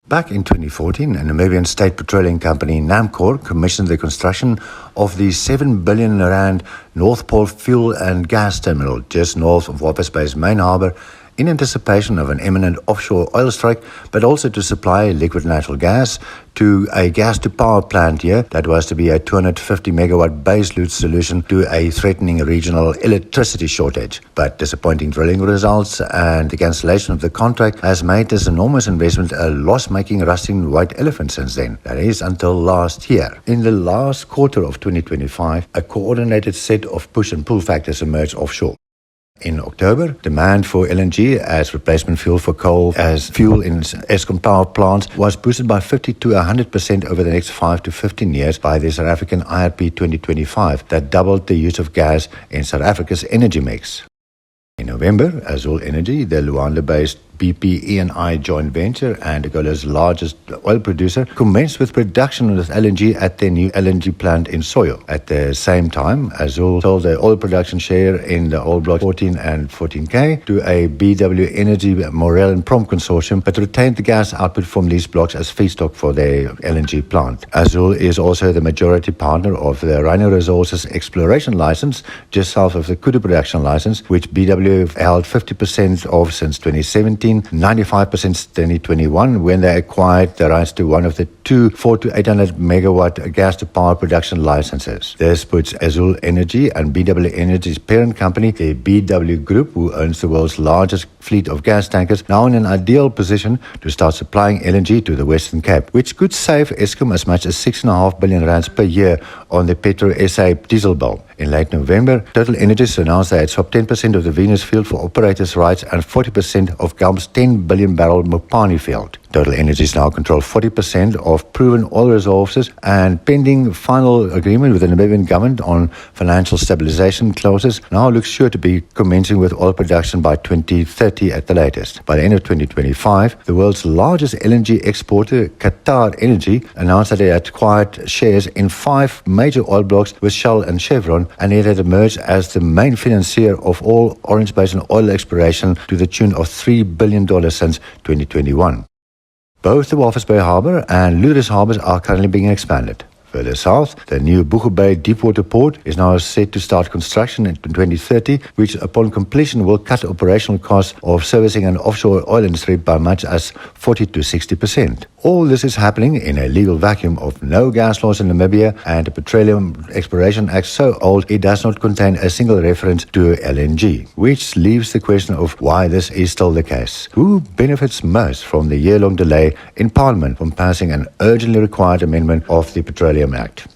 Back in 2014, a Namibian state petroleum company, Namcor, commissioned the construction of the 7 billion rand North Pole fuel and gas terminal just north of Walvis Bay's main harbour in anticipation of an imminent offshore oil strike, but also to supply liquid natural gas to a gas-to-power plant here that was to be a 250 megawatt baseload solution to a threatening regional electricity shortage. But disappointing drilling results and the cancellation of the contract has made this enormous investment a loss-making rusting white elephant since then. That is, until last year. In the last quarter of 2025, a coordinated set of push and pull factors emerged offshore. In October, demand for LNG as replacement fuel for coal as fuel in Eskom power plants was boosted by 50 to 100% over the next 5 to 15 years by the South African IRP 2025 that doubled the use of gas in South Africa's energy mix. In November, Azul Energy, the Luanda-based BP E&I joint venture and Angola's largest oil producer, commenced with production of LNG at their new LNG plant in Soyo. At the same time, Azul sold their oil production share in the oil block 14 and 14K to a BW Energy Morel and Prom consortium, but retained the gas output from these blocks as feedstock for their LNG plant. Azul is also the majority partner of the Rhino Resources exploration license just south of the Kudu production license, which BW held 50% of since 2017. 95% since 2021 when they acquired the rights to one of the two 400 to 800 megawatt gas-to-power production licenses. This puts Azul Energy and BW Energy's parent company, the BW Group, who owns the world's largest fleet of gas tankers, now in an ideal position to start supplying LNG to the Western Cape, which could save Eskom as much as 6.5 billion rands per year on the Petro SA diesel bill. In late November, Total Energies announced they had swapped 10% of the Venus field for operators' rights and 40% of Gulf's 10 billion barrel Mopani field. Total Energies now control 40% of proven oil resources, and pending final agreement with the Namibian government on financial stabilization clauses now looks sure to be commencing with oil production by 2030 at the latest. By the end of 2025, the world's largest LNG exporter, Qatar Energy, announced that it had acquired shares in 5 major oil blocks with Shell and Chevron, and it had emerged as the main financier of all Orange Basin oil exploration to the tune of $3 billion since 2021. Both the Walvis Bay Harbour and Lourdes Harbours are currently being expanded. Further south, the new Buchu Bay deepwater port is now set to start construction in 2030, which upon completion will cut operational costs of servicing an offshore oil industry by much as 40 to 60%. All this is happening in a legal vacuum of no gas laws in Namibia and a Petroleum Exploration Act so old it does not contain a single reference to LNG, which leaves the question of why this is still the case. Who benefits most from the year-long delay in Parliament from passing an urgently required amendment of the Petroleum Act?